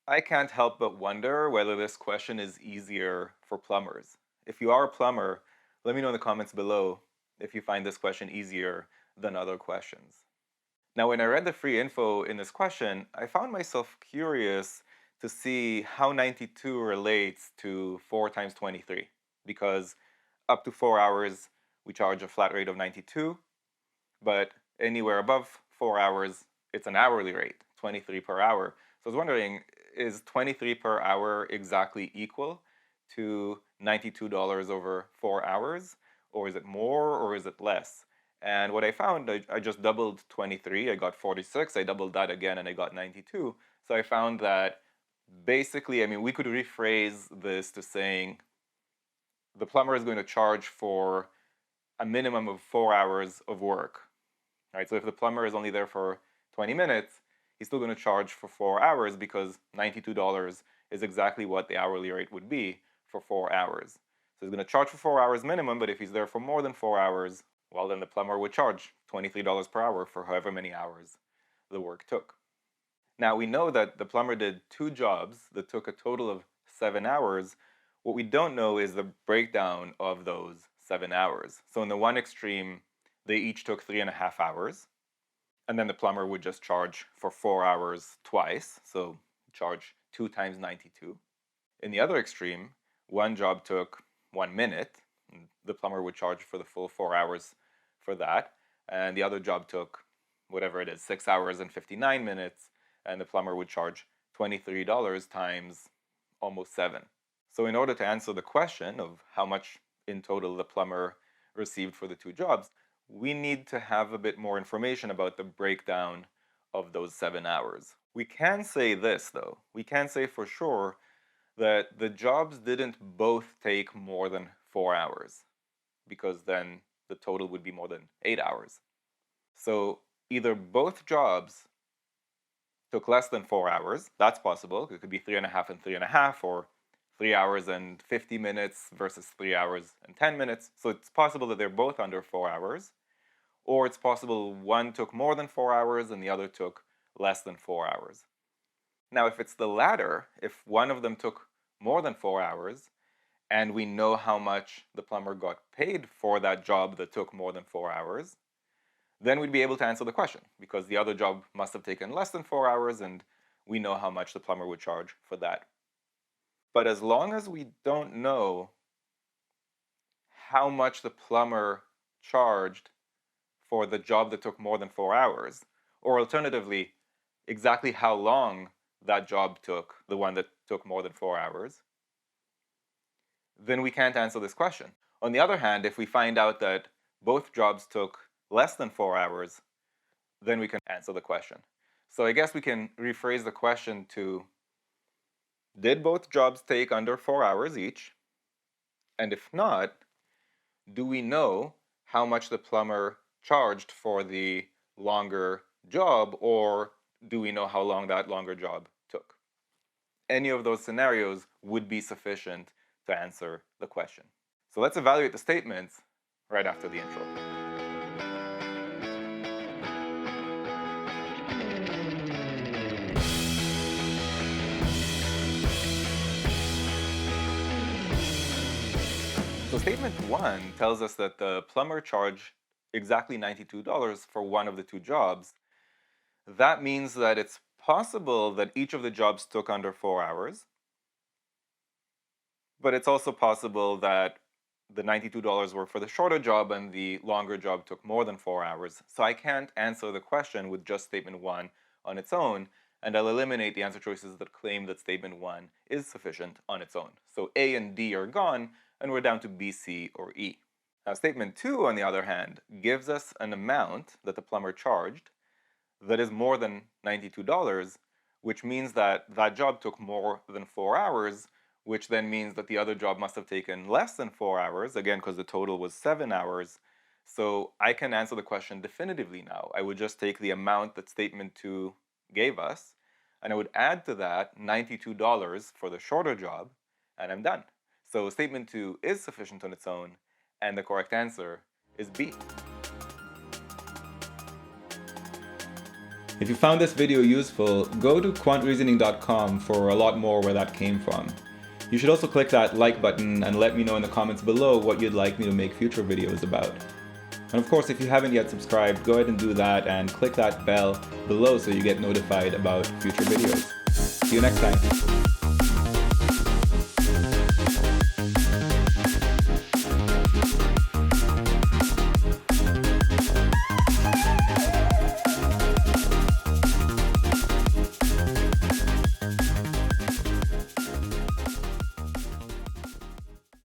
I can't help but wonder whether this question is easier for plumbers. If you are a plumber, let me know in the comments below if you find this question easier than other questions. Now, when I read the free info in this question, I found myself curious to see how 92 relates to 4 times 23, because up to 4 hours, we charge a flat rate of 92, but anywhere above 4 hours, it's an hourly rate, 23 per hour. So I was wondering, is 23 per hour exactly equal to $92 over 4 hours? Or is it more or is it less? And what I found, I just doubled 23, I got 46, I doubled that again and I got 92. So I found that basically, we could rephrase this to saying the plumber is going to charge for a minimum of 4 hours of work. Right? So if the plumber is only there for 20 minutes, he's still going to charge for 4 hours because $92 is exactly what the hourly rate would be for 4 hours. So he's going to charge for 4 hours minimum, but if he's there for more than 4 hours, well, then the plumber would charge $23 per hour for however many hours the work took. Now, we know that the plumber did 2 jobs that took a total of 7 hours. What we don't know is the breakdown of those 7 hours. So in the one extreme, they each took 3.5 hours, and then the plumber would just charge for 4 hours twice, so charge 2 times 92. In the other extreme, one job took 1 minute, and the plumber would charge for the full 4 hours for that, and the other job took whatever it is, 6 hours and 59 minutes, and the plumber would charge $23 times almost 7. So in order to answer the question of how much in total the plumber received for the 2 jobs, we need to have a bit more information about the breakdown of those 7 hours. We can say this, though. We can say for sure that the jobs didn't both take more than 4 hours, because then the total would be more than 8 hours. So either both jobs took less than 4 hours. That's possible. It could be 3.5 and 3.5, or 3 hours and 50 minutes versus 3 hours and 10 minutes. So it's possible that they're both under 4 hours. Or it's possible one took more than 4 hours and the other took less than 4 hours. Now, if it's the latter, if one of them took more than 4 hours, and we know how much the plumber got paid for that job that took more than 4 hours, then we'd be able to answer the question, because the other job must have taken less than 4 hours, and we know how much the plumber would charge for that. But as long as we don't know how much the plumber charged for the job that took more than 4 hours, or alternatively, exactly how long that job took, the one that took more than 4 hours, then we can't answer this question. On the other hand, if we find out that both jobs took less than 4 hours, then we can answer the question. So I guess we can rephrase the question to, did both jobs take under 4 hours each? And if not, do we know how much the plumber charged for the longer job, or do we know how long that longer job took? Any of those scenarios would be sufficient to answer the question. So let's evaluate the statements right after the intro. So statement 1 tells us that the plumber charged exactly $92 for one of the 2 jobs. That means that it's possible that each of the jobs took under 4 hours, but it's also possible that the $92 were for the shorter job and the longer job took more than 4 hours. So I can't answer the question with just statement 1 on its own, and I'll eliminate the answer choices that claim that statement 1 is sufficient on its own. So A and D are gone, and we're down to B, C, or E. Now, statement 2, on the other hand, gives us an amount that the plumber charged that is more than $92, which means that that job took more than 4 hours, which then means that the other job must have taken less than 4 hours, again, because the total was 7 hours. So I can answer the question definitively now. I would just take the amount that statement 2 gave us, and I would add to that $92 for the shorter job, and I'm done. So statement 2 is sufficient on its own, and the correct answer is B. If you found this video useful, go to quantreasoning.com for a lot more where that came from. You should also click that like button and let me know in the comments below what you'd like me to make future videos about. And of course, if you haven't yet subscribed, go ahead and do that and click that bell below so you get notified about future videos. See you next time.